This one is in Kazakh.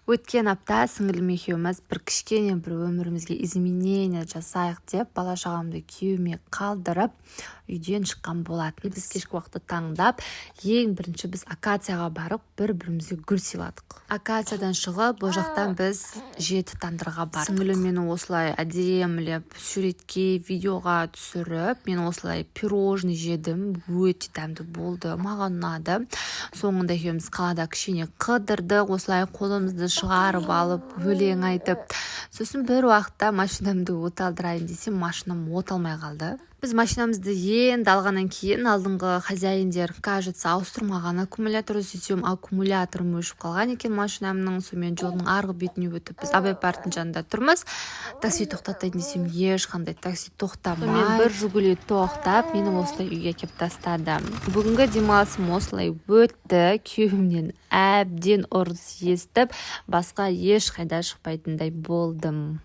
Өткен апта сіңілім екеуміз бір кішкене бір өмірімізге изменения жасайық деп бала шағамды күйеуіме қалдырып үйден шыққан болатын. Біз кешкі уақытты таңдап ең бірінші біз акацияға барып бір-бірімізге гүл сыйладық. Акациядан шығып бұл жақтан біз жеті тандырға бардық. Сіңілім мені осылай әдемілеп суретке видеоға түсіріп, мен осылай пирожный жедім, өте дәмді болды, маған ұнады. Соңында екеуміз қалада кішкене қыдырдық, осылай қолымызды шығарып алып өлең айтып. Сосын бір уақытта машинамды от алдырайын десем, машинам от алмай қалды. Біз машинамызды енді алғаннан кейін алдыңғы хозяиндер, кажется, ауыстырмаған аккумулятор, сөйтсем аккумуляторым өшіп қалған екен машинамның. Сонымен жолдың арғы бетіне өтіп біз Абай парктың жанында тұрмыз. Такси тоқтатайын десем, ешқандай такси тоқтамай. Мен бір Жигули тоқтап, мені осылай үйге кеп тастады. Бүгінгі демалысым осылай өтті. Күйеуімнен әбден ұрыс естіп, басқа ешқайда шықпайтындай болдым.